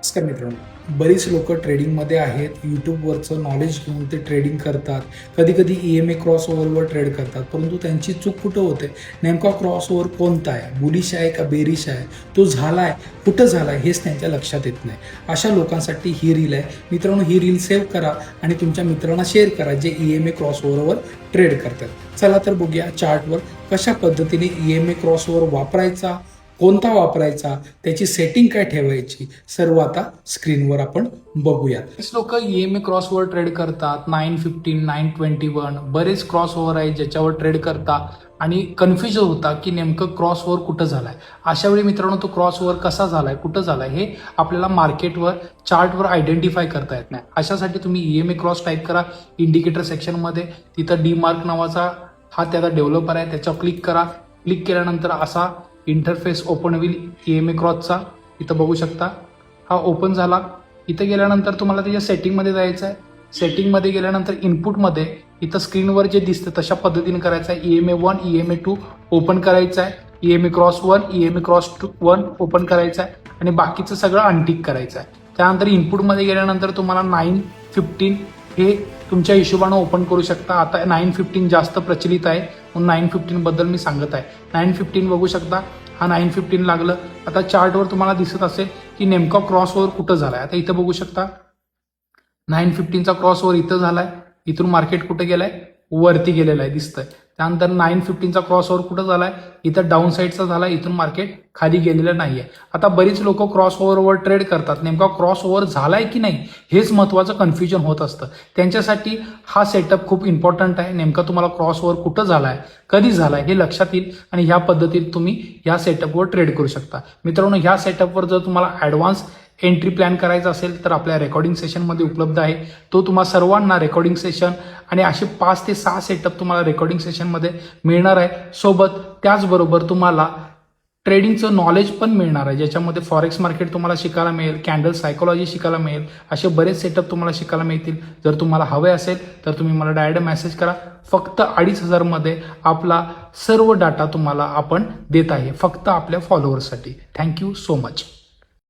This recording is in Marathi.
नमस्कार मित्रांनो, बरीच लोक ट्रेडिंगमध्ये आहेत. यूट्यूबवरचं नॉलेज घेऊन ते ट्रेडिंग करतात. कधी कधी EMA क्रॉसओव्हरवर ट्रेड करतात, परंतु त्यांची चूक कुठं होते? नेमका क्रॉसओव्हर कोणता आहे? बुलिश आहे का बेरिश आहे? तो झाला आहे कुठं झाला आहे हेच त्यांच्या लक्षात येत नाही. अशा लोकांसाठी ही रील आहे. मित्रांनो, ही रील सेव्ह करा आणि तुमच्या मित्रांना शेअर करा जे EMA क्रॉसओव्हरवर ट्रेड करतात. चला तर बघूया चार्टवर कशा पद्धतीने EMA क्रॉसओव्हर वापरायचा, कोणता वापरायचा, त्याची सेटिंग काय ठेवायची, सर्व आता स्क्रीनवर आपण बघूया. बरेच लोक EMA क्रॉसओव्हर ट्रेड करतात. 915, 921 बरेच क्रॉसओव्हर आहे ज्याच्यावर ट्रेड करतात आणि कन्फ्युज होता की नेमकं क्रॉसओव्हर कुठं झालाय. अशा वेळी मित्रांनो, तो क्रॉसओव्हर कसा झालाय, कुठं झालाय हे आपल्याला मार्केटवर चार्टवर आयडेंटिफाय करता येत नाही. अशासाठी तुम्ही EMA क्रॉस टाईप करा इंडिकेटर सेक्शनमध्ये. तिथं डीमार्क नावाचा हा त्याचा डेव्हलपर आहे, त्याच्यावर क्लिक करा. क्लिक केल्यानंतर असा इंटरफेस ओपन होईल EMA क्रॉसचा. इथं बघू शकता हा ओपन झाला. इथं गेल्यानंतर तुम्हाला त्याच्या सेटिंगमध्ये जायचं आहे. सेटिंगमध्ये गेल्यानंतर इनपुटमध्ये इथं स्क्रीनवर जे दिसतं तशा पद्धतीने करायचं आहे. EMA 1, EMA 2 ओपन करायचं आहे. EMA cross 1, EMA cross 1 open करायचं आहे आणि बाकीचं सगळं अनटिक करायचं आहे. त्यानंतर इनपुटमध्ये गेल्यानंतर तुम्हाला 915 हे तुमच्या हिशोबानं ओपन करू शकता. आता 915 जास्त प्रचलित आहे म्हणून 915 बद्दल मी सांगत आहे. 915 बघू शकता, हा 915 लागलं. आता चार्टवर तुम्हाला दिसत असेल की नेमका क्रॉसओव्हर कुठं झालाय. आता इथं बघू शकता 915चा क्रॉसओव्हर इथं झालाय. इथून मार्केट कुठं गेलाय, वरती गेलेला आहे दिसतंय. त्यानंतर 915चा क्रॉसओव्हर कुठं झालाय, इथं डाऊन साईडचा झालाय. इथून मार्केट खाली गेलेलं नाहीये. आता बरीच लोक क्रॉसओव्हरवर ट्रेड करतात. नेमका क्रॉसओव्हर झालाय की नाही हेच महत्वाचं कन्फ्युजन होत असतं. त्यांच्यासाठी हा सेटअप खूप इम्पॉर्टंट आहे. नेमका तुम्हाला क्रॉसओव्हर कुठं झालाय, कधी झालाय हे लक्षात येईल आणि ह्या पद्धतीने तुम्ही ह्या सेटअपवर ट्रेड करू शकता. मित्रांनो, ह्या सेटअपवर जर तुम्हाला ॲडव्हान्स एंट्री प्लॅन करायचा असेल तर आपल्या रेकॉर्डिंग सेशनमध्ये उपलब्ध आहे. तो तुम्हा सर्वांना रेकॉर्डिंग सेशन आणि असे 5 ते 6 सेटअप तुम्हाला रेकॉर्डिंग सेशनमध्ये मिळणार आहे. सोबत त्याचबरोबर तुम्हाला ट्रेडिंगचं नॉलेज पण मिळणार आहे, ज्याच्यामध्ये फॉरेक्स मार्केट तुम्हाला शिकायला मिळेल, कॅन्डल सायकोलॉजी शिकायला मिळेल. असे बरेच सेटअप तुम्हाला शिकायला मिळतील. जर तुम्हाला हवे असेल तर तुम्ही मला डायरेक्ट मेसेज करा. फक्त 2,500 मध्ये आपला सर्व डाटा तुम्हाला आपण देत आहे, फक्त आपल्या फॉलोअर्ससाठी. Thank you so much.